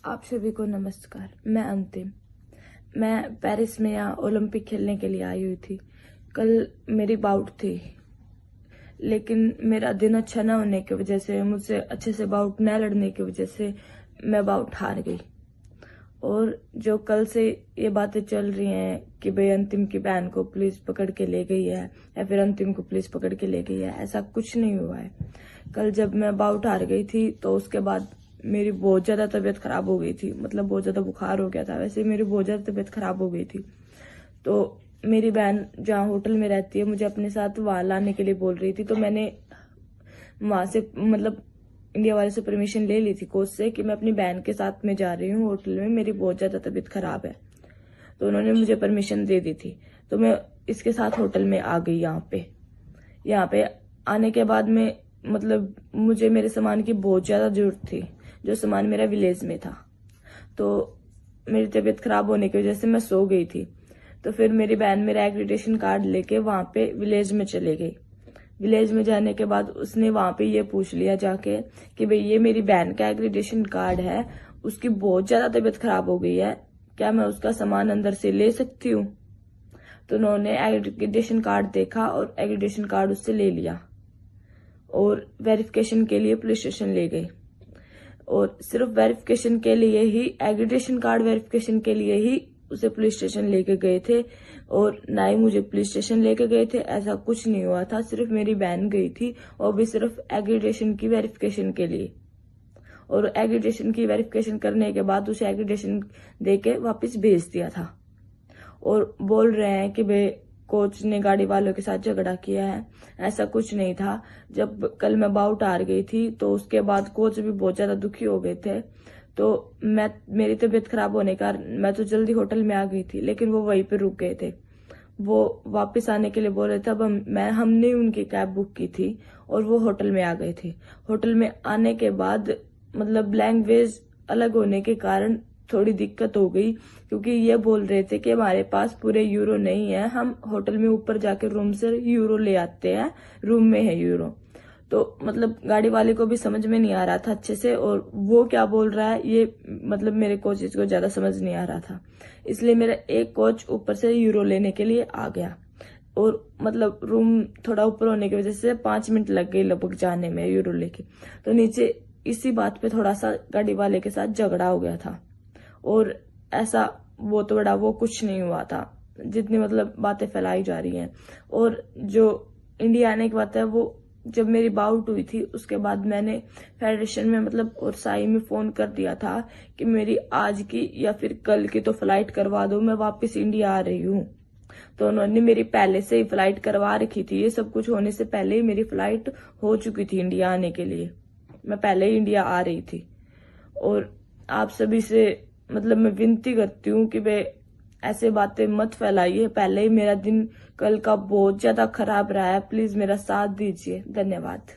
आप सभी को नमस्कार। मैं अंतिम। मैं पेरिस में यहाँ ओलंपिक खेलने के लिए आई हुई थी। कल मेरी बाउट थी, लेकिन मेरा दिन अच्छा न होने की वजह से, मुझसे अच्छे से बाउट न लड़ने की वजह से मैं बाउट हार गई। और जो कल से ये बातें चल रही हैं कि भाई अंतिम की बहन को पुलिस पकड़ के ले गई है या फिर अंतिम को पुलिस पकड़ के ले गई है, ऐसा कुछ नहीं हुआ है। कल जब मैं बाउट हार गई थी तो उसके बाद मेरी बहुत ज्यादा तबीयत खराब हो गई थी, मतलब बहुत ज्यादा बुखार हो गया था। वैसे मेरी बहुत ज्यादा तबीयत खराब हो गई थी। तो मेरी बहन जहाँ होटल में रहती है मुझे अपने साथ वहां लाने के लिए बोल रही थी, तो मैंने वहां से मतलब इंडिया वाले से परमिशन ले ली थी कोच से कि मैं अपनी बहन के साथ में जा रही हूँ होटल में, मेरी बहुत ज्यादा तबीयत खराब है। तो उन्होंने मुझे परमिशन दे दी थी, तो मैं इसके साथ होटल में आ गई। यहाँ पे आने के बाद में मतलब मुझे मेरे सामान की बहुत ज्यादा जरूरत थी, जो सामान मेरा विलेज में था। तो मेरी तबीयत खराब होने की वजह से मैं सो गई थी। तो फिर मेरी बहन मेरा एक्रेडिटेशन कार्ड लेके वहां पे विलेज में चले गई। विलेज में जाने के बाद उसने वहां पे ये पूछ लिया जाके कि भाई ये मेरी बहन का एग्रीडेशन कार्ड है, उसकी बहुत ज्यादा तबीयत खराब हो गई है, क्या मैं उसका सामान अंदर से ले सकती हूँ? तो उन्होंने एग्रीडेशन कार्ड देखा और एग्रीडेशन कार्ड उससे ले लिया और वेरिफिकेशन के लिए पुलिस स्टेशन ले गई। और सिर्फ वेरिफिकेशन के लिए ही, एग्रीडेशन कार्ड वेरिफिकेशन के लिए ही उसे पुलिस स्टेशन लेके गए थे, और ना ही मुझे पुलिस स्टेशन लेके गए थे। ऐसा कुछ नहीं हुआ था, सिर्फ मेरी बहन गई थी और भी सिर्फ एग्रीडेशन की वेरिफिकेशन के लिए। और एग्रीडेशन की वेरिफिकेशन करने के बाद उसे एग्रीडेशन देके वापस भेज दिया था। और बोल रहे हैं कि भाई कोच ने गाड़ी वालों के साथ झगड़ा किया है, ऐसा कुछ नहीं था। जब कल मैं बाउट हार गई थी तो उसके बाद कोच भी बहुत ज्यादा दुखी हो गए थे। तो मेरी तबीयत खराब होने का मैं तो जल्दी होटल में आ गई थी, लेकिन वो वहीं पे रुक गए थे। वो वापस आने के लिए बोल रहे थे। अब हमने उनकी कैब बुक की थी और वो होटल में आ गए थे। होटल में आने के बाद मतलब लैंग्वेज अलग होने के कारण थोड़ी दिक्कत हो गई, क्योंकि ये बोल रहे थे कि हमारे पास पूरे यूरो नहीं है, हम होटल में ऊपर जाके रूम से यूरो ले आते हैं, रूम में है यूरो। तो मतलब गाड़ी वाले को भी समझ में नहीं आ रहा था अच्छे से, और वो क्या बोल रहा है ये मतलब मेरे कोचेज को ज्यादा समझ नहीं आ रहा था। इसलिए मेरा एक कोच ऊपर से यूरो लेने के लिए आ गया, और मतलब रूम थोड़ा ऊपर होने की वजह से 5 मिनट लग गई लगभग जाने में यूरो लेके। तो नीचे इसी बात पे थोड़ा सा गाड़ी वाले के साथ झगड़ा हो गया था, और ऐसा वो तो बड़ा वो कुछ नहीं हुआ था जितनी मतलब बातें फैलाई जा रही हैं। और जो इंडिया आने की बात है, वो जब मेरी बाउट हुई थी उसके बाद मैंने फेडरेशन में मतलब और साई में फोन कर दिया था कि मेरी आज की या फिर कल की तो फ्लाइट करवा दो, मैं वापस इंडिया आ रही हूँ। तो उन्होंने मेरी पहले से ही फ्लाइट करवा रखी थी, ये सब कुछ होने से पहले ही मेरी फ्लाइट हो चुकी थी इंडिया आने के लिए, मैं पहले ही इंडिया आ रही थी। और आप सभी से मतलब मैं विनती करती हूँ कि वे ऐसे बातें मत फैलाइए। पहले ही मेरा दिन कल का बहुत ज्यादा खराब रहा है, प्लीज मेरा साथ दीजिए। धन्यवाद।